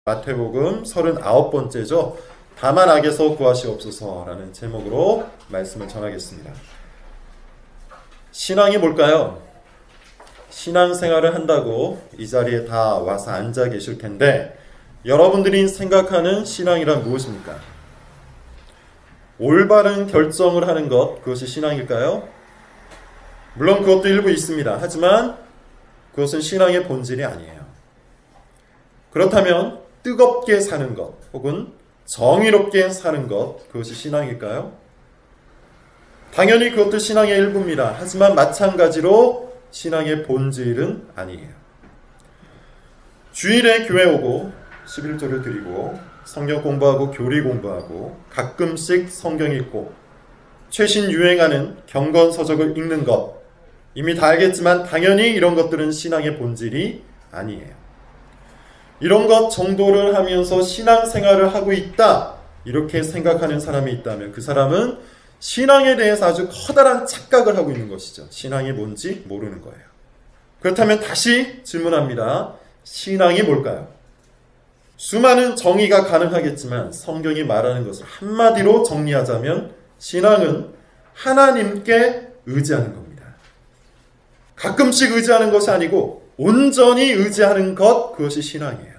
마태복음 39번째죠. 다만 악에서 구하시옵소서라는 제목으로 말씀을 전하겠습니다. 신앙이 뭘까요? 신앙생활을 한다고 이 자리에 다 와서 앉아 계실 텐데 여러분들이 생각하는 신앙이란 무엇입니까? 올바른 결정을 하는 것, 그것이 신앙일까요? 물론 그것도 일부 있습니다. 하지만 그것은 신앙의 본질이 아니에요. 그렇다면 뜨겁게 사는 것 혹은 정의롭게 사는 것, 그것이 신앙일까요? 당연히 그것도 신앙의 일부입니다. 하지만 마찬가지로 신앙의 본질은 아니에요. 주일에 교회 오고 11조를 드리고 성경 공부하고 교리 공부하고 가끔씩 성경 읽고 최신 유행하는 경건서적을 읽는 것, 이미 다 알겠지만 당연히 이런 것들은 신앙의 본질이 아니에요. 이런 것 정도를 하면서 신앙생활을 하고 있다, 이렇게 생각하는 사람이 있다면 그 사람은 신앙에 대해서 아주 커다란 착각을 하고 있는 것이죠. 신앙이 뭔지 모르는 거예요. 그렇다면 다시 질문합니다. 신앙이 뭘까요? 수많은 정의가 가능하겠지만 성경이 말하는 것을 한마디로 정리하자면 신앙은 하나님께 의지하는 겁니다. 가끔씩 의지하는 것이 아니고 온전히 의지하는 것, 그것이 신앙이에요.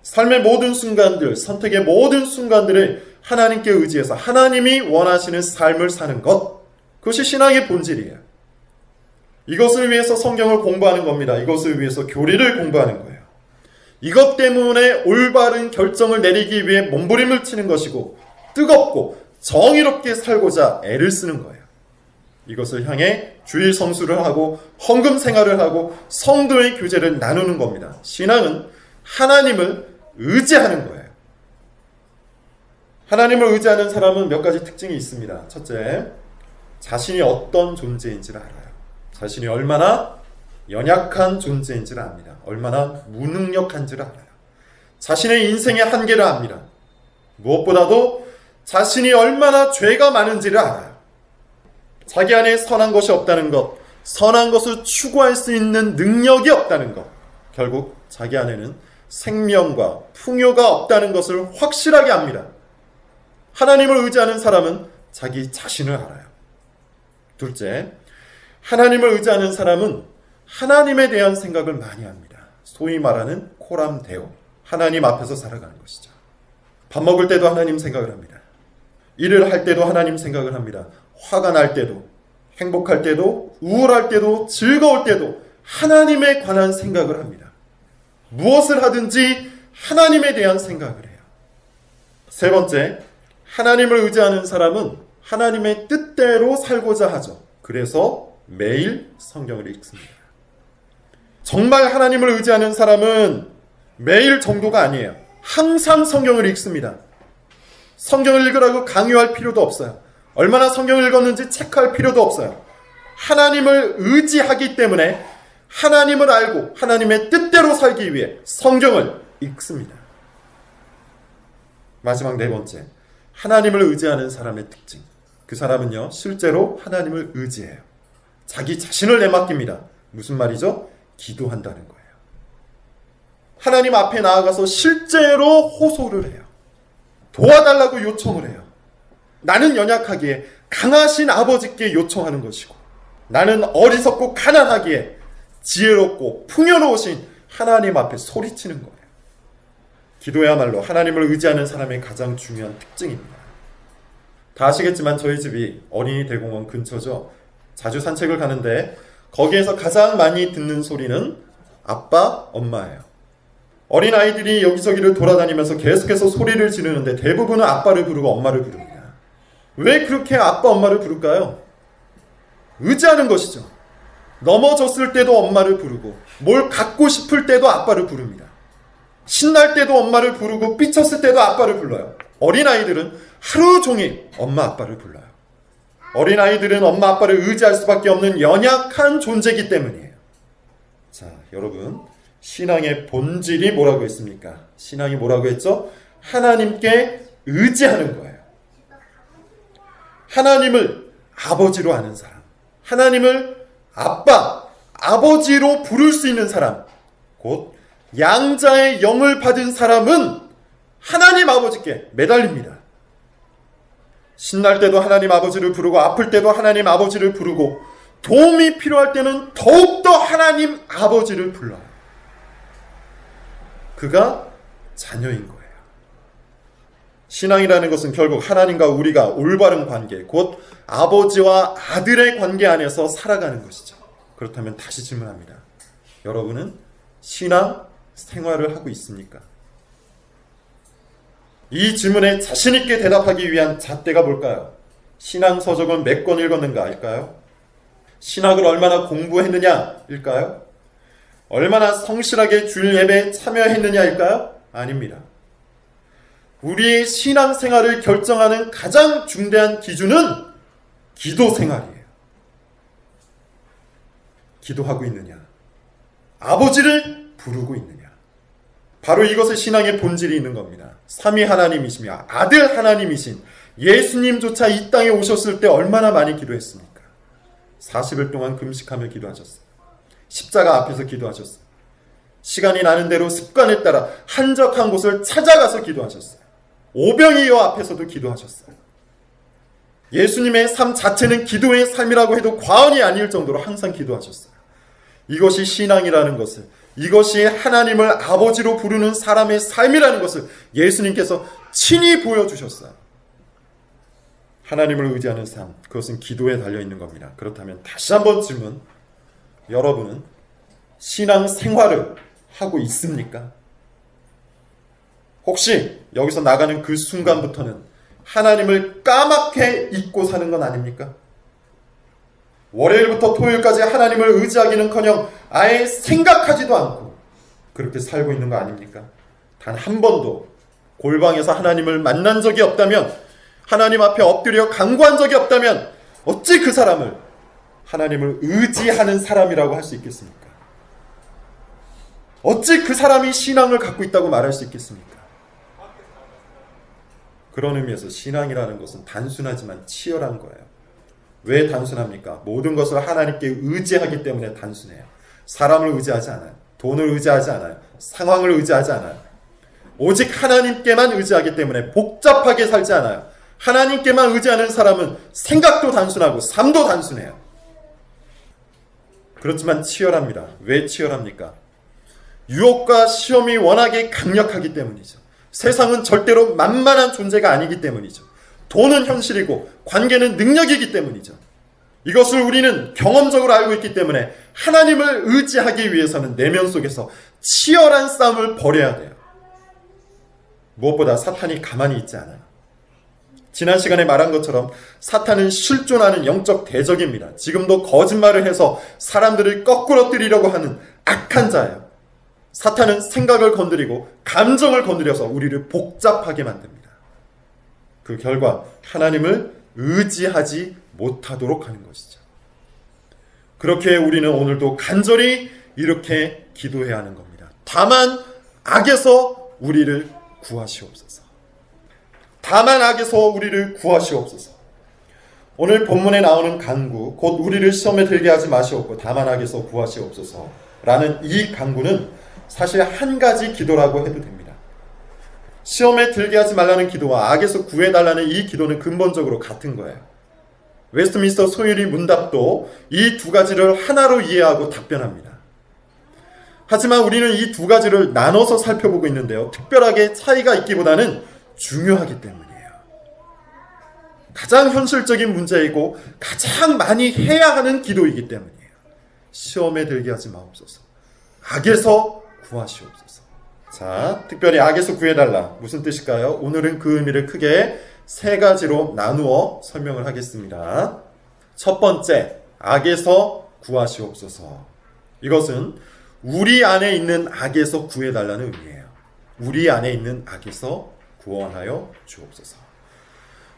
삶의 모든 순간들, 선택의 모든 순간들을 하나님께 의지해서 하나님이 원하시는 삶을 사는 것, 그것이 신앙의 본질이에요. 이것을 위해서 성경을 공부하는 겁니다. 이것을 위해서 교리를 공부하는 거예요. 이것 때문에 올바른 결정을 내리기 위해 몸부림을 치는 것이고 뜨겁고 정의롭게 살고자 애를 쓰는 거예요. 이것을 향해 주일 성수를 하고 헌금 생활을 하고 성도의 교제를 나누는 겁니다. 신앙은 하나님을 의지하는 거예요. 하나님을 의지하는 사람은 몇 가지 특징이 있습니다. 첫째, 자신이 어떤 존재인지를 알아요. 자신이 얼마나 연약한 존재인지를 압니다. 얼마나 무능력한지를 알아요. 자신의 인생의 한계를 압니다. 무엇보다도 자신이 얼마나 죄가 많은지를 알아요. 자기 안에 선한 것이 없다는 것, 선한 것을 추구할 수 있는 능력이 없다는 것, 결국 자기 안에는 생명과 풍요가 없다는 것을 확실하게 압니다. 하나님을 의지하는 사람은 자기 자신을 알아요. 둘째, 하나님을 의지하는 사람은 하나님에 대한 생각을 많이 합니다. 소위 말하는 코람데오, 하나님 앞에서 살아가는 것이죠. 밥 먹을 때도 하나님 생각을 합니다. 일을 할 때도 하나님 생각을 합니다. 화가 날 때도, 행복할 때도, 우울할 때도, 즐거울 때도 하나님에 관한 생각을 합니다. 무엇을 하든지 하나님에 대한 생각을 해요. 세 번째, 하나님을 의지하는 사람은 하나님의 뜻대로 살고자 하죠. 그래서 매일 성경을 읽습니다. 정말 하나님을 의지하는 사람은 매일 정도가 아니에요. 항상 성경을 읽습니다. 성경을 읽으라고 강요할 필요도 없어요. 얼마나 성경을 읽었는지 체크할 필요도 없어요. 하나님을 의지하기 때문에 하나님을 알고 하나님의 뜻대로 살기 위해 성경을 읽습니다. 마지막 네 번째, 하나님을 의지하는 사람의 특징. 그 사람은요, 실제로 하나님을 의지해요. 자기 자신을 내맡깁니다. 무슨 말이죠? 기도한다는 거예요. 하나님 앞에 나아가서 실제로 호소를 해요. 도와달라고 요청을 해요. 나는 연약하기에 강하신 아버지께 요청하는 것이고, 나는 어리석고 가난하기에 지혜롭고 풍요로우신 하나님 앞에 소리치는 거예요. 기도야말로 하나님을 의지하는 사람의 가장 중요한 특징입니다. 다 아시겠지만 저희 집이 어린이 대공원 근처죠. 자주 산책을 가는데 거기에서 가장 많이 듣는 소리는 아빠, 엄마예요. 어린아이들이 여기저기를 돌아다니면서 계속해서 소리를 지르는데 대부분은 아빠를 부르고 엄마를 부릅니다. 왜 그렇게 아빠, 엄마를 부를까요? 의지하는 것이죠. 넘어졌을 때도 엄마를 부르고 뭘 갖고 싶을 때도 아빠를 부릅니다. 신날 때도 엄마를 부르고 삐쳤을 때도 아빠를 불러요. 어린아이들은 하루 종일 엄마, 아빠를 불러요. 어린아이들은 엄마, 아빠를 의지할 수밖에 없는 연약한 존재이기 때문이에요. 자, 여러분, 신앙의 본질이 뭐라고 했습니까? 신앙이 뭐라고 했죠? 하나님께 의지하는 거예요. 하나님을 아버지로 아는 사람, 하나님을 아빠, 아버지로 부를 수 있는 사람, 곧 양자의 영을 받은 사람은 하나님 아버지께 매달립니다. 신날 때도 하나님 아버지를 부르고 아플 때도 하나님 아버지를 부르고 도움이 필요할 때는 더욱더 하나님 아버지를 불러요. 그가 자녀인 거예요. 신앙이라는 것은 결국 하나님과 우리가 올바른 관계, 곧 아버지와 아들의 관계 안에서 살아가는 것이죠. 그렇다면 다시 질문합니다. 여러분은 신앙 생활을 하고 있습니까? 이 질문에 자신있게 대답하기 위한 잣대가 뭘까요? 신앙 서적은 몇 권 읽었는가일까요? 신학을 얼마나 공부했느냐일까요? 얼마나 성실하게 주일 예배에 참여했느냐일까요? 아닙니다. 우리의 신앙생활을 결정하는 가장 중대한 기준은 기도 생활이에요. 기도하고 있느냐? 아버지를 부르고 있느냐? 바로 이것의 신앙의 본질이 있는 겁니다. 삼위 하나님이시며 아들 하나님이신 예수님조차 이 땅에 오셨을 때 얼마나 많이 기도했습니까? 40일 동안 금식하며 기도하셨어요. 십자가 앞에서 기도하셨어요. 시간이 나는 대로 습관에 따라 한적한 곳을 찾아가서 기도하셨어요. 오병이어 앞에서도 기도하셨어요. 예수님의 삶 자체는 기도의 삶이라고 해도 과언이 아닐 정도로 항상 기도하셨어요. 이것이 신앙이라는 것을, 이것이 하나님을 아버지로 부르는 사람의 삶이라는 것을 예수님께서 친히 보여주셨어요. 하나님을 의지하는 삶, 그것은 기도에 달려있는 겁니다. 그렇다면 다시 한번 질문, 여러분은 신앙 생활을 하고 있습니까? 혹시 여기서 나가는 그 순간부터는 하나님을 까맣게 잊고 사는 건 아닙니까? 월요일부터 토요일까지 하나님을 의지하기는커녕 아예 생각하지도 않고 그렇게 살고 있는 거 아닙니까? 단 한 번도 골방에서 하나님을 만난 적이 없다면, 하나님 앞에 엎드려 간구한 적이 없다면 어찌 그 사람을 하나님을 의지하는 사람이라고 할 수 있겠습니까? 어찌 그 사람이 신앙을 갖고 있다고 말할 수 있겠습니까? 그런 의미에서 신앙이라는 것은 단순하지만 치열한 거예요. 왜 단순합니까? 모든 것을 하나님께 의지하기 때문에 단순해요. 사람을 의지하지 않아요. 돈을 의지하지 않아요. 상황을 의지하지 않아요. 오직 하나님께만 의지하기 때문에 복잡하게 살지 않아요. 하나님께만 의지하는 사람은 생각도 단순하고 삶도 단순해요. 그렇지만 치열합니다. 왜 치열합니까? 유혹과 시험이 워낙에 강력하기 때문이죠. 세상은 절대로 만만한 존재가 아니기 때문이죠. 돈은 현실이고 관계는 능력이기 때문이죠. 이것을 우리는 경험적으로 알고 있기 때문에 하나님을 의지하기 위해서는 내면 속에서 치열한 싸움을 벌여야 돼요. 무엇보다 사탄이 가만히 있지 않아요. 지난 시간에 말한 것처럼 사탄은 실존하는 영적 대적입니다. 지금도 거짓말을 해서 사람들을 거꾸러뜨리려고 하는 악한 자예요. 사탄은 생각을 건드리고 감정을 건드려서 우리를 복잡하게 만듭니다. 그 결과 하나님을 의지하지 못하도록 하는 것이죠. 그렇게 우리는 오늘도 간절히 이렇게 기도해야 하는 겁니다. 다만 악에서 우리를 구하시옵소서. 다만 악에서 우리를 구하시옵소서. 오늘 본문에 나오는 간구, 곧 우리를 시험에 들게 하지 마시옵고 다만 악에서 구하시옵소서 라는 이 간구는 사실 한 가지 기도라고 해도 됩니다. 시험에 들게 하지 말라는 기도와 악에서 구해달라는 이 기도는 근본적으로 같은 거예요. 웨스트민스터 소유리 문답도 이 두 가지를 하나로 이해하고 답변합니다. 하지만 우리는 이 두 가지를 나눠서 살펴보고 있는데요. 특별하게 차이가 있기보다는 중요하기 때문이에요. 가장 현실적인 문제이고 가장 많이 해야 하는 기도이기 때문이에요. 시험에 들게 하지 마옵소서. 악에서 구하시옵소서. 자, 특별히 악에서 구해달라. 무슨 뜻일까요? 오늘은 그 의미를 크게 세 가지로 나누어 설명을 하겠습니다. 첫 번째, 악에서 구하시옵소서. 이것은 우리 안에 있는 악에서 구해달라는 의미예요. 우리 안에 있는 악에서 구원하여 주옵소서.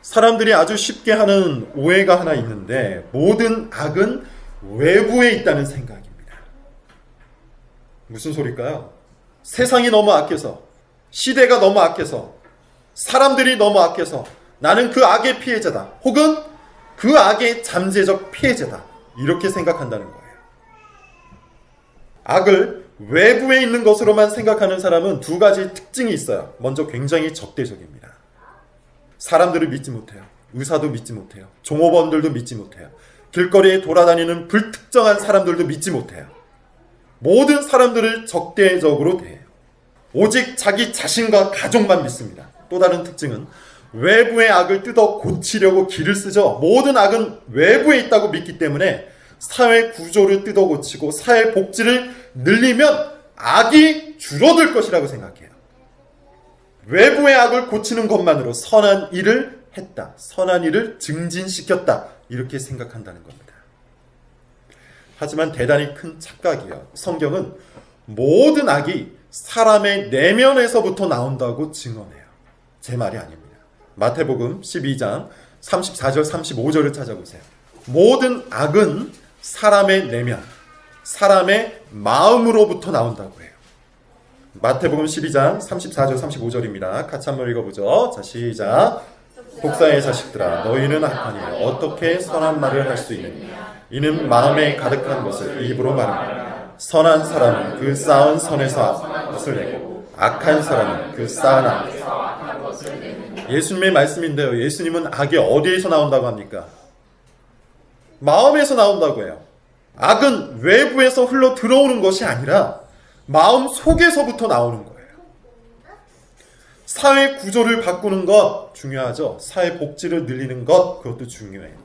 사람들이 아주 쉽게 하는 오해가 하나 있는데 모든 악은 외부에 있다는 생각입니다. 무슨 소리일까요? 세상이 너무 악해서, 시대가 너무 악해서, 사람들이 너무 악해서 나는 그 악의 피해자다. 혹은 그 악의 잠재적 피해자다. 이렇게 생각한다는 거예요. 악을 외부에 있는 것으로만 생각하는 사람은 두 가지 특징이 있어요. 먼저 굉장히 적대적입니다. 사람들을 믿지 못해요. 의사도 믿지 못해요. 종업원들도 믿지 못해요. 길거리에 돌아다니는 불특정한 사람들도 믿지 못해요. 모든 사람들을 적대적으로 대해요. 오직 자기 자신과 가족만 믿습니다. 또 다른 특징은 외부의 악을 뜯어 고치려고 기를 쓰죠. 모든 악은 외부에 있다고 믿기 때문에 사회 구조를 뜯어 고치고 사회 복지를 늘리면 악이 줄어들 것이라고 생각해요. 외부의 악을 고치는 것만으로 선한 일을 했다. 선한 일을 증진시켰다. 이렇게 생각한다는 겁니다. 하지만 대단히 큰 착각이에요. 성경은 모든 악이 사람의 내면에서부터 나온다고 증언해요. 제 말이 아닙니다. 마태복음 12장 34절 35절을 찾아보세요. 모든 악은 사람의 내면, 사람의 마음으로부터 나온다고 해요. 마태복음 12장 34절 35절입니다. 같이 한번 읽어보죠. 자, 시작. 독사의 자식들아, 너희는 악하니 어떻게 선한 말을 할 수 있느냐? 이는 마음에 가득한 것을 입으로 말합니다. 선한 사람은 그 쌓은 선에서 악한 것을 내고 악한 사람은 그 쌓은 악에서 악한 것을 내느니라. 예수님의 말씀인데요. 예수님은 악이 어디에서 나온다고 합니까? 마음에서 나온다고 해요. 악은 외부에서 흘러 들어오는 것이 아니라 마음 속에서부터 나오는 거예요. 사회 구조를 바꾸는 것 중요하죠. 사회 복지를 늘리는 것, 그것도 중요해요.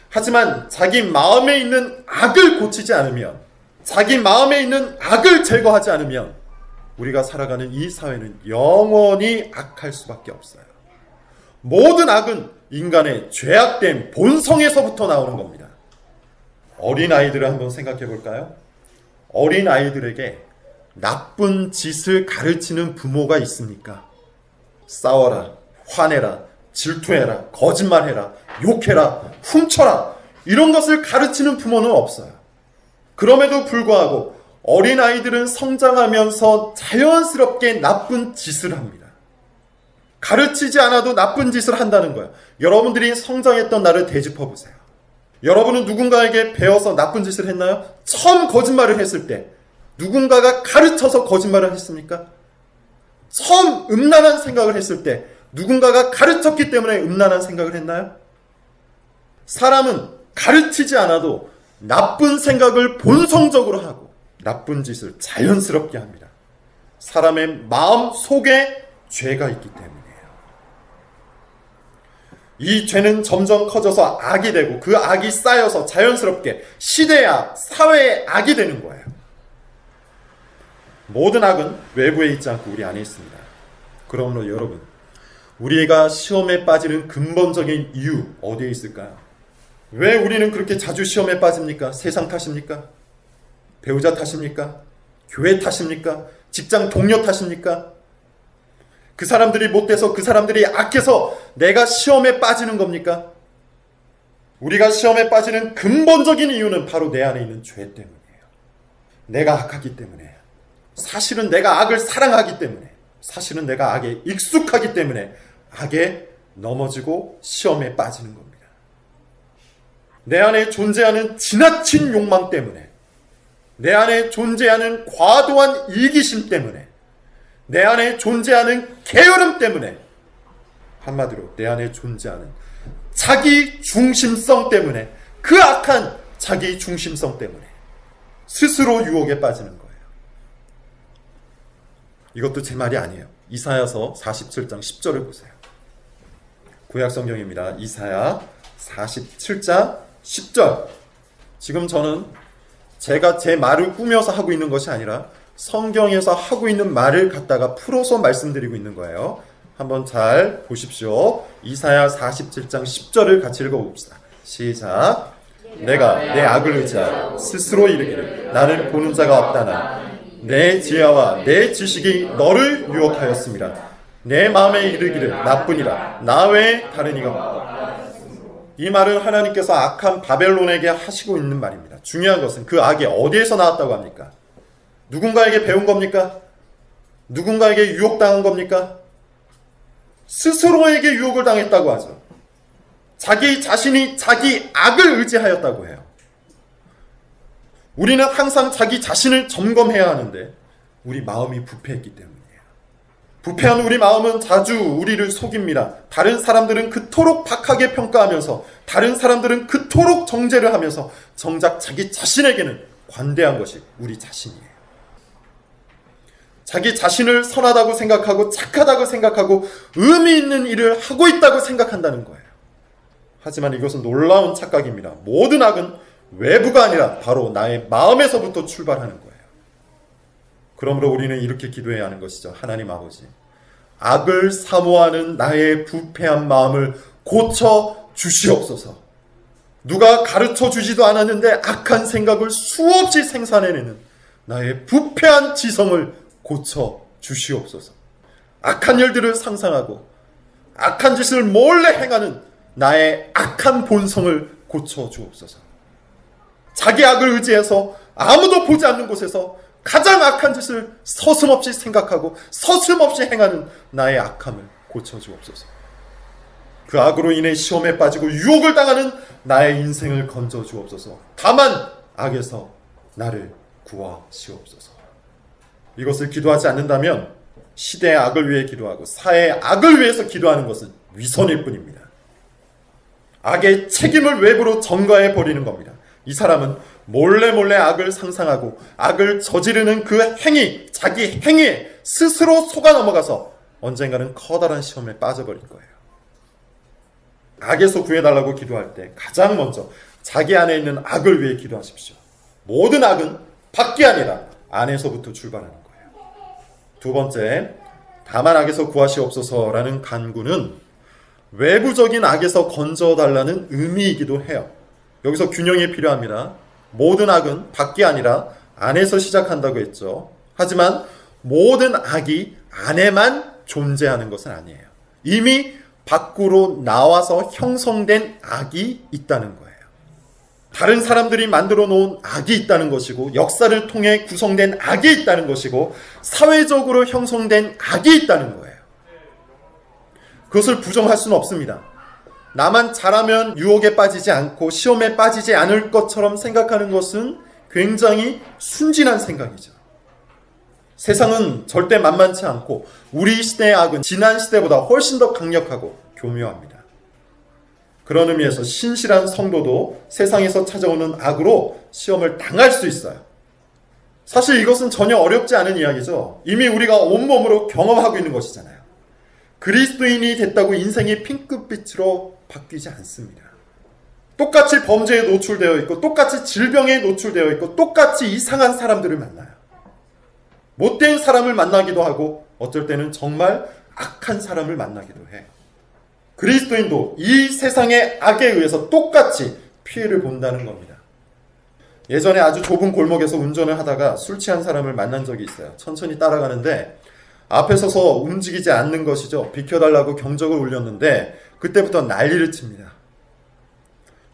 하지만 자기 마음에 있는 악을 고치지 않으면, 자기 마음에 있는 악을 제거하지 않으면 우리가 살아가는 이 사회는 영원히 악할 수밖에 없어요. 모든 악은 인간의 죄악된 본성에서부터 나오는 겁니다. 어린아이들을 한번 생각해 볼까요? 어린아이들에게 나쁜 짓을 가르치는 부모가 있습니까? 싸워라, 화내라, 질투해라, 거짓말해라, 욕해라, 훔쳐라, 이런 것을 가르치는 부모는 없어요. 그럼에도 불구하고 어린아이들은 성장하면서 자연스럽게 나쁜 짓을 합니다. 가르치지 않아도 나쁜 짓을 한다는 거예요. 여러분들이 성장했던 날을 되짚어 보세요. 여러분은 누군가에게 배워서 나쁜 짓을 했나요? 처음 거짓말을 했을 때 누군가가 가르쳐서 거짓말을 했습니까? 처음 음란한 생각을 했을 때 누군가가 가르쳤기 때문에 음란한 생각을 했나요? 사람은 가르치지 않아도 나쁜 생각을 본성적으로 하고 나쁜 짓을 자연스럽게 합니다. 사람의 마음 속에 죄가 있기 때문이에요. 이 죄는 점점 커져서 악이 되고 그 악이 쌓여서 자연스럽게 시대의 악, 사회의 악이 되는 거예요. 모든 악은 외부에 있지 않고 우리 안에 있습니다. 그러므로 여러분, 우리가 시험에 빠지는 근본적인 이유 어디에 있을까요? 왜 우리는 그렇게 자주 시험에 빠집니까? 세상 탓입니까? 배우자 탓입니까? 교회 탓입니까? 직장 동료 탓입니까? 그 사람들이 못돼서, 그 사람들이 악해서 내가 시험에 빠지는 겁니까? 우리가 시험에 빠지는 근본적인 이유는 바로 내 안에 있는 죄 때문이에요. 내가 악하기 때문에, 사실은 내가 악을 사랑하기 때문에, 사실은 내가 악에 익숙하기 때문에 악에 넘어지고 시험에 빠지는 겁니다. 내 안에 존재하는 지나친 욕망 때문에, 내 안에 존재하는 과도한 이기심 때문에, 내 안에 존재하는 게으름 때문에, 한마디로 내 안에 존재하는 자기 중심성 때문에, 그 악한 자기 중심성 때문에 스스로 유혹에 빠지는 거예요. 이것도 제 말이 아니에요. 이사야서 47장 10절을 보세요. 구약 성경입니다. 이사야 47장 10절. 지금 저는 제가 제 말을 꾸며서 하고 있는 것이 아니라 성경에서 하고 있는 말을 갖다가 풀어서 말씀드리고 있는 거예요. 한번 잘 보십시오. 이사야 47장 10절을 같이 읽어봅시다. 시작. 내가 내 악을 의지하여 스스로 이르기를 나를 보는 자가 없다나 내 지혜와 내 지식이 너를 유혹하였습니다. 내 마음에 이르기를 나뿐이라 나 외에 다른 이가 없다. 이 말은 하나님께서 악한 바벨론에게 하시고 있는 말입니다. 중요한 것은 그 악이 어디에서 나왔다고 합니까? 누군가에게 배운 겁니까? 누군가에게 유혹당한 겁니까? 스스로에게 유혹을 당했다고 하죠. 자기 자신이 자기 악을 의지하였다고 해요. 우리는 항상 자기 자신을 점검해야 하는데 우리 마음이 부패했기 때문이에요. 부패한 우리 마음은 자주 우리를 속입니다. 다른 사람들은 그토록 박하게 평가하면서, 다른 사람들은 그토록 정죄를 하면서 정작 자기 자신에게는 관대한 것이 우리 자신이에요. 자기 자신을 선하다고 생각하고 착하다고 생각하고 의미 있는 일을 하고 있다고 생각한다는 거예요. 하지만 이것은 놀라운 착각입니다. 모든 악은 외부가 아니라 바로 나의 마음에서부터 출발하는 거예요. 그러므로 우리는 이렇게 기도해야 하는 것이죠. 하나님 아버지, 악을 사모하는 나의 부패한 마음을 고쳐 주시옵소서. 누가 가르쳐 주지도 않았는데 악한 생각을 수없이 생산해내는 나의 부패한 지성을 고쳐 주시옵소서. 악한 일들을 상상하고 악한 짓을 몰래 행하는 나의 악한 본성을 고쳐 주옵소서. 자기 악을 의지해서 아무도 보지 않는 곳에서 가장 악한 짓을 서슴없이 생각하고 서슴없이 행하는 나의 악함을 고쳐 주옵소서. 그 악으로 인해 시험에 빠지고 유혹을 당하는 나의 인생을 건져 주옵소서. 다만 악에서 나를 구하시옵소서. 이것을 기도하지 않는다면 시대의 악을 위해 기도하고 사회의 악을 위해서 기도하는 것은 위선일 뿐입니다. 악의 책임을 외부로 전가해 버리는 겁니다. 이 사람은 몰래 악을 상상하고 악을 저지르는 그 행위, 자기 행위에 스스로 속아 넘어가서 언젠가는 커다란 시험에 빠져버릴 거예요. 악에서 구해달라고 기도할 때 가장 먼저 자기 안에 있는 악을 위해 기도하십시오. 모든 악은 밖이 아니라 안에서부터 출발하는 거예요. 두 번째, 다만 악에서 구하시옵소서라는 간구는 외부적인 악에서 건져달라는 의미이기도 해요. 여기서 균형이 필요합니다. 모든 악은 밖이 아니라 안에서 시작한다고 했죠. 하지만 모든 악이 안에만 존재하는 것은 아니에요. 이미 밖으로 나와서 형성된 악이 있다는 거예요. 다른 사람들이 만들어 놓은 악이 있다는 것이고, 역사를 통해 구성된 악이 있다는 것이고, 사회적으로 형성된 악이 있다는 거예요. 그것을 부정할 수는 없습니다. 나만 잘하면 유혹에 빠지지 않고 시험에 빠지지 않을 것처럼 생각하는 것은 굉장히 순진한 생각이죠. 세상은 절대 만만치 않고 우리 시대의 악은 지난 시대보다 훨씬 더 강력하고 교묘합니다. 그런 의미에서 신실한 성도도 세상에서 찾아오는 악으로 시험을 당할 수 있어요. 사실 이것은 전혀 어렵지 않은 이야기죠. 이미 우리가 온몸으로 경험하고 있는 것이잖아요. 그리스도인이 됐다고 인생이 핑크빛으로 바뀌지 않습니다. 똑같이 범죄에 노출되어 있고 똑같이 질병에 노출되어 있고 똑같이 이상한 사람들을 만나요. 못된 사람을 만나기도 하고 어쩔 때는 정말 악한 사람을 만나기도 해. 그리스도인도 이 세상의 악에 의해서 똑같이 피해를 본다는 겁니다. 예전에 아주 좁은 골목에서 운전을 하다가 술 취한 사람을 만난 적이 있어요. 천천히 따라가는데 앞에 서서 움직이지 않는 것이죠. 비켜달라고 경적을 울렸는데 그때부터 난리를 칩니다.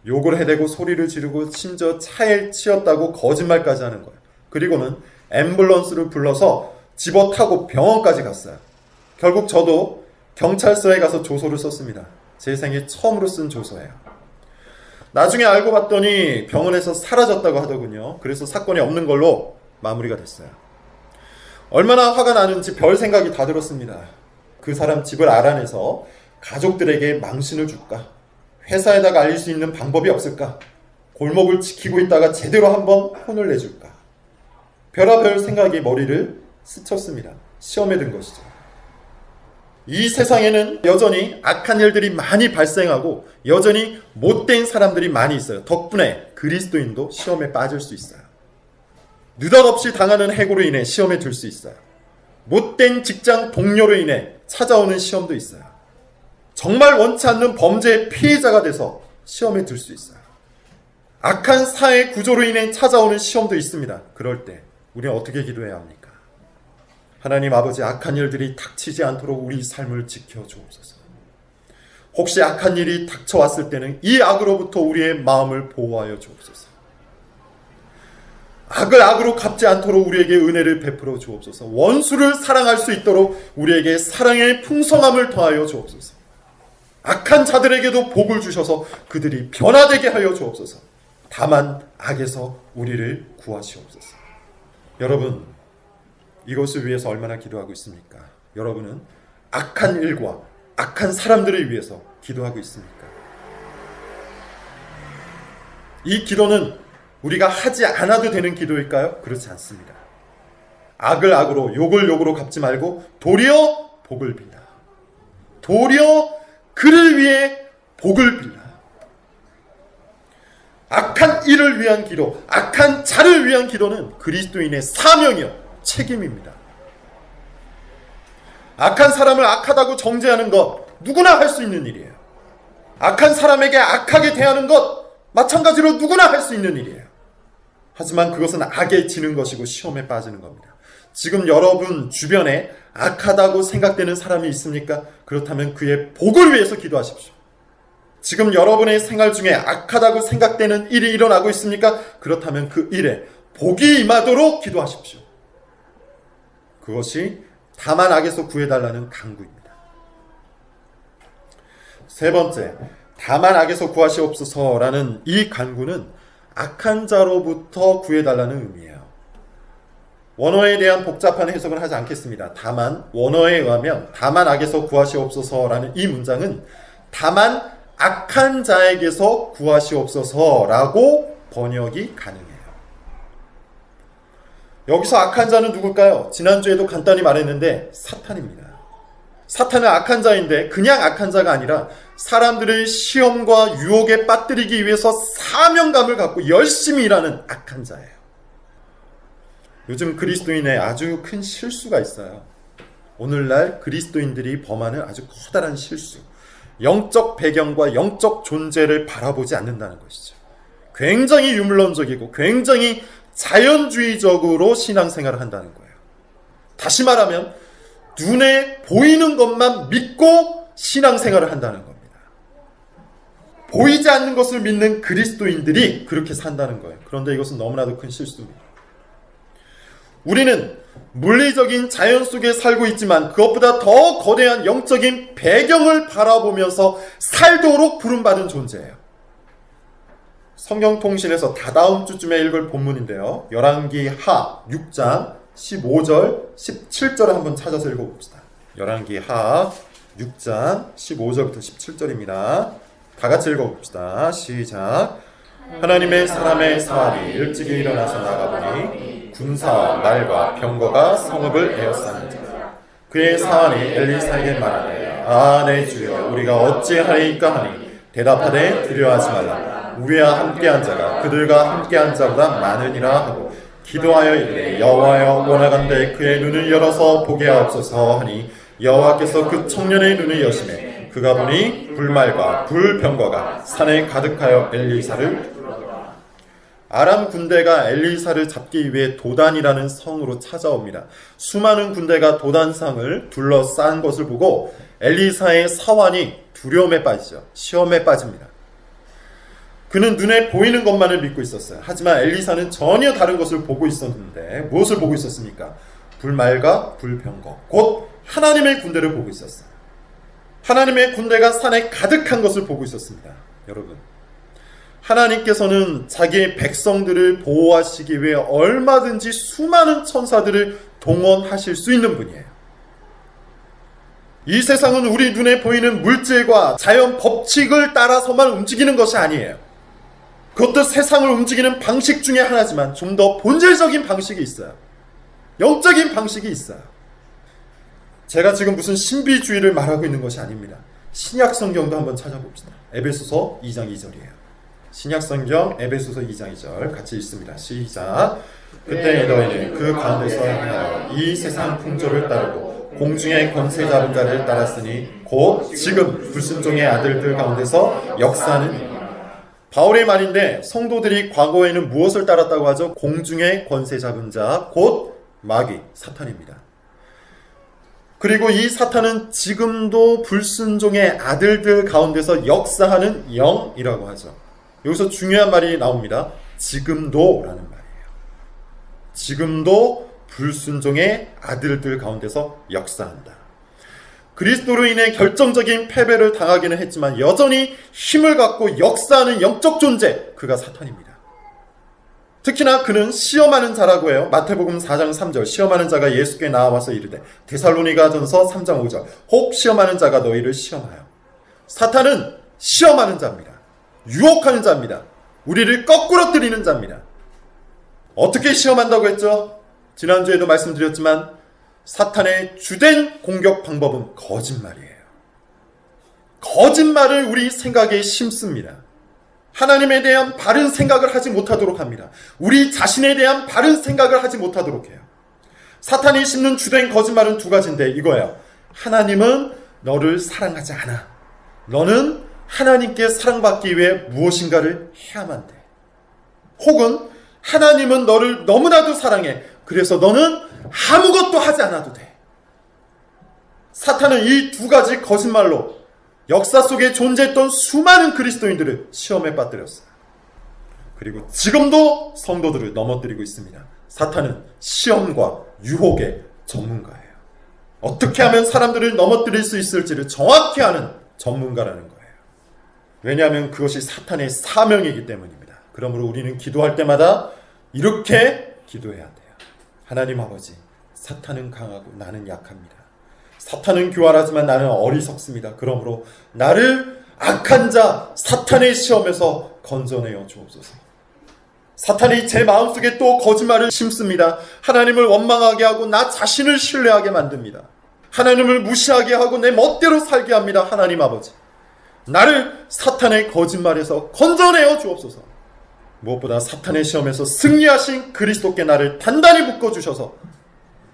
욕을 해대고 소리를 지르고 심지어 차에 치였다고 거짓말까지 하는 거예요. 그리고는 앰뷸런스를 불러서 집어타고 병원까지 갔어요. 결국 저도 경찰서에 가서 조소를 썼습니다. 제 생애 처음으로 쓴 조서예요. 나중에 알고 봤더니 병원에서 사라졌다고 하더군요. 그래서 사건이 없는 걸로 마무리가 됐어요. 얼마나 화가 나는지 별 생각이 다 들었습니다. 그 사람 집을 알아내서 가족들에게 망신을 줄까? 회사에다가 알릴 수 있는 방법이 없을까? 골목을 지키고 있다가 제대로 한번 혼을 내줄까? 별의별 생각이 머리를 스쳤습니다. 시험에 든 것이죠. 이 세상에는 여전히 악한 일들이 많이 발생하고 여전히 못된 사람들이 많이 있어요. 덕분에 그리스도인도 시험에 빠질 수 있어요. 느닷없이 당하는 해고로 인해 시험에 들 수 있어요. 못된 직장 동료로 인해 찾아오는 시험도 있어요. 정말 원치 않는 범죄의 피해자가 돼서 시험에 들 수 있어요. 악한 사회 구조로 인해 찾아오는 시험도 있습니다. 그럴 때 우리는 어떻게 기도해야 합니까? 하나님 아버지, 악한 일들이 닥치지 않도록 우리 삶을 지켜주옵소서. 혹시 악한 일이 닥쳐왔을 때는 이 악으로부터 우리의 마음을 보호하여 주옵소서. 악을 악으로 갚지 않도록 우리에게 은혜를 베풀어 주옵소서. 원수를 사랑할 수 있도록 우리에게 사랑의 풍성함을 더하여 주옵소서. 악한 자들에게도 복을 주셔서 그들이 변화되게 하여 주옵소서. 다만 악에서 우리를 구하시옵소서. 여러분, 이것을 위해서 얼마나 기도하고 있습니까? 여러분은 악한 일과 악한 사람들을 위해서 기도하고 있습니까? 이 기도는 우리가 하지 않아도 되는 기도일까요? 그렇지 않습니다. 악을 악으로, 욕을 욕으로 갚지 말고 도리어 복을 빌라. 도리어 그를 위해 복을 빌라. 악한 일을 위한 기도, 악한 자를 위한 기도는 그리스도인의 사명이요, 책임입니다. 악한 사람을 악하다고 정죄하는 것, 누구나 할 수 있는 일이에요. 악한 사람에게 악하게 대하는 것, 마찬가지로 누구나 할 수 있는 일이에요. 하지만 그것은 악에 지는 것이고 시험에 빠지는 겁니다. 지금 여러분 주변에 악하다고 생각되는 사람이 있습니까? 그렇다면 그의 복을 위해서 기도하십시오. 지금 여러분의 생활 중에 악하다고 생각되는 일이 일어나고 있습니까? 그렇다면 그 일에 복이 임하도록 기도하십시오. 그것이 다만 악에서 구해달라는 간구입니다. 세 번째, 다만 악에서 구하시옵소서라는 이 간구는 악한 자로부터 구해달라는 의미예요. 원어에 대한 복잡한 해석은 하지 않겠습니다. 다만 원어에 의하면 다만 악에서 구하시옵소서라는 이 문장은 다만 악한 자에게서 구하시옵소서라고 번역이 가능해요. 여기서 악한 자는 누굴까요? 지난주에도 간단히 말했는데 사탄입니다. 사탄은 악한 자인데 그냥 악한 자가 아니라 사람들을 시험과 유혹에 빠뜨리기 위해서 사명감을 갖고 열심히 일하는 악한 자예요. 요즘 그리스도인의 아주 큰 실수가 있어요. 오늘날 그리스도인들이 범하는 아주 커다란 실수. 영적 배경과 영적 존재를 바라보지 않는다는 것이죠. 굉장히 유물론적이고 굉장히 자연주의적으로 신앙생활을 한다는 거예요. 다시 말하면 눈에 보이는 것만 믿고 신앙생활을 한다는 겁니다. 보이지 않는 것을 믿는 그리스도인들이 그렇게 산다는 거예요. 그런데 이것은 너무나도 큰 실수입니다. 우리는 물리적인 자연 속에 살고 있지만 그것보다 더 거대한 영적인 배경을 바라보면서 살도록 부름받은 존재예요. 성경통신에서 다다음 주쯤에 읽을 본문인데요. 열왕기하 6장 15절, 17절을 한번 찾아서 읽어봅시다. 열왕기하 6장 15절부터 17절입니다. 다 같이 읽어봅시다. 시작. 하나님의 사람의 사환이 일찍이 일어나서 나가보니 군사와 말과 병거가 성읍을 에워쌌는지 그의 사환이 엘리사에게 말하되 아 내 주여 우리가 어찌하리이까 하니 대답하되 두려워하지 말라 우리와 함께한 자가 그들과 함께한 자보다 많으니라 하고 기도하여 이르되 여호와여 원하건대 그의 눈을 열어서 보게 하옵소서 하니 여호와께서 그 청년의 눈을 여시매 그가 보니 불말과 불병거가 산에 가득하여 엘리사를 아람 군대가 엘리사를 잡기 위해 도단이라는 성으로 찾아옵니다. 수많은 군대가 도단상을 둘러싼 것을 보고 엘리사의 사환이 두려움에 빠지죠. 시험에 빠집니다. 그는 눈에 보이는 것만을 믿고 있었어요. 하지만 엘리사는 전혀 다른 것을 보고 있었는데 무엇을 보고 있었습니까? 불말과 불병거, 곧 하나님의 군대를 보고 있었어요. 하나님의 군대가 산에 가득한 것을 보고 있었습니다. 여러분, 하나님께서는 자기의 백성들을 보호하시기 위해 얼마든지 수많은 천사들을 동원하실 수 있는 분이에요. 이 세상은 우리 눈에 보이는 물질과 자연 법칙을 따라서만 움직이는 것이 아니에요. 그것도 세상을 움직이는 방식 중에 하나지만 좀 더 본질적인 방식이 있어요. 영적인 방식이 있어요. 제가 지금 무슨 신비주의를 말하고 있는 것이 아닙니다. 신약 성경도 한번 찾아봅시다. 에베소서 2장 2절이에요. 신약 성경 에베소서 2장 2절 같이 읽습니다. 시작. 그때 너희는 그 가운데서 행하여 이 세상 풍조를 따르고 공중의 권세 잡은 자를 따랐으니 곧 지금 불순종의 아들들 가운데서 역사하는 바울의 말인데 성도들이 과거에는 무엇을 따랐다고 하죠? 공중의 권세 잡은 자, 곧 마귀, 사탄입니다. 그리고 이 사탄은 지금도 불순종의 아들들 가운데서 역사하는 영이라고 하죠. 여기서 중요한 말이 나옵니다. 지금도라는 말이에요. 지금도 불순종의 아들들 가운데서 역사한다. 그리스도로 인해 결정적인 패배를 당하기는 했지만 여전히 힘을 갖고 역사하는 영적 존재, 그가 사탄입니다. 특히나 그는 시험하는 자라고 해요. 마태복음 4장 3절 시험하는 자가 예수께 나와서 이르되 데살로니가전서 3장 5절 혹 시험하는 자가 너희를 시험하여. 사탄은 시험하는 자입니다. 유혹하는 자입니다. 우리를 거꾸로 뜨리는 자입니다. 어떻게 시험한다고 했죠? 지난주에도 말씀드렸지만 사탄의 주된 공격 방법은 거짓말이에요. 거짓말을 우리 생각에 심습니다. 하나님에 대한 바른 생각을 하지 못하도록 합니다. 우리 자신에 대한 바른 생각을 하지 못하도록 해요. 사탄이 심는 주된 거짓말은 두 가지인데 이거예요. 하나님은 너를 사랑하지 않아. 너는 하나님께 사랑받기 위해 무엇인가를 해야만 돼. 혹은 하나님은 너를 너무나도 사랑해. 그래서 너는 아무것도 하지 않아도 돼. 사탄은 이 두 가지 거짓말로 역사 속에 존재했던 수많은 그리스도인들을 시험에 빠뜨렸어요. 그리고 지금도 성도들을 넘어뜨리고 있습니다. 사탄은 시험과 유혹의 전문가예요. 어떻게 하면 사람들을 넘어뜨릴 수 있을지를 정확히 아는 전문가라는 거예요. 왜냐하면 그것이 사탄의 사명이기 때문입니다. 그러므로 우리는 기도할 때마다 이렇게 기도해야 돼요. 하나님 아버지, 사탄은 강하고 나는 약합니다. 사탄은 교활하지만 나는 어리석습니다. 그러므로 나를 악한 자 사탄의 시험에서 건져내어 주옵소서. 사탄이 제 마음속에 또 거짓말을 심습니다. 하나님을 원망하게 하고 나 자신을 신뢰하게 만듭니다. 하나님을 무시하게 하고 내 멋대로 살게 합니다. 하나님 아버지, 나를 사탄의 거짓말에서 건져내어 주옵소서. 무엇보다 사탄의 시험에서 승리하신 그리스도께 나를 단단히 묶어주셔서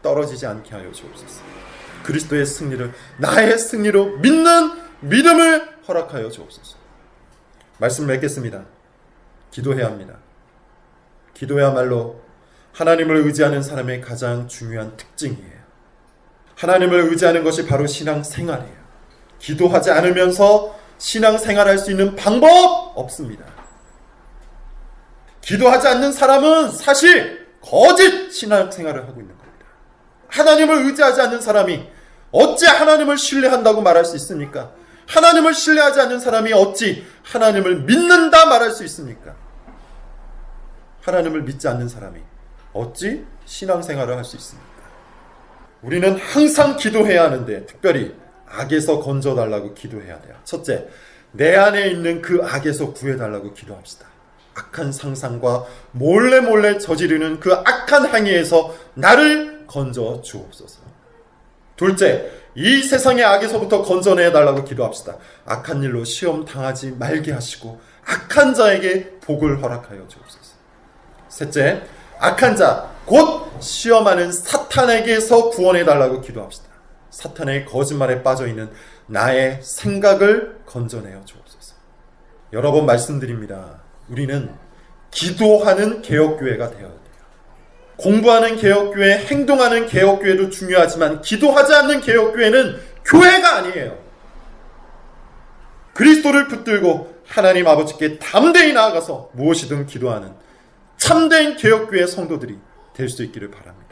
떨어지지 않게 하여 주옵소서. 그리스도의 승리를 나의 승리로 믿는 믿음을 허락하여 주옵소서. 말씀을 맺겠습니다. 기도해야 합니다. 기도야말로 하나님을 의지하는 사람의 가장 중요한 특징이에요. 하나님을 의지하는 것이 바로 신앙생활이에요. 기도하지 않으면서 신앙생활할 수 있는 방법 없습니다. 기도하지 않는 사람은 사실 거짓 신앙생활을 하고 있는 겁니다. 하나님을 의지하지 않는 사람이 어찌 하나님을 신뢰한다고 말할 수 있습니까? 하나님을 신뢰하지 않는 사람이 어찌 하나님을 믿는다 말할 수 있습니까? 하나님을 믿지 않는 사람이 어찌 신앙생활을 할 수 있습니까? 우리는 항상 기도해야 하는데 특별히 악에서 건져달라고 기도해야 돼요. 첫째, 내 안에 있는 그 악에서 구해달라고 기도합시다. 악한 상상과 몰래 저지르는 그 악한 행위에서 나를 건져 주옵소서. 둘째, 이 세상의 악에서부터 건져내달라고 기도합시다. 악한 일로 시험 당하지 말게 하시고 악한 자에게 복을 허락하여 주옵소서. 셋째, 악한 자, 곧 시험하는 사탄에게서 구원해달라고 기도합시다. 사탄의 거짓말에 빠져있는 나의 생각을 건져내어 주옵소서. 여러 번 말씀드립니다. 우리는 기도하는 개혁교회가 되어야 돼요. 공부하는 개혁교회, 행동하는 개혁교회도 중요하지만 기도하지 않는 개혁교회는 교회가 아니에요. 그리스도를 붙들고 하나님 아버지께 담대히 나아가서 무엇이든 기도하는 참된 개혁교회 성도들이 될 수 있기를 바랍니다.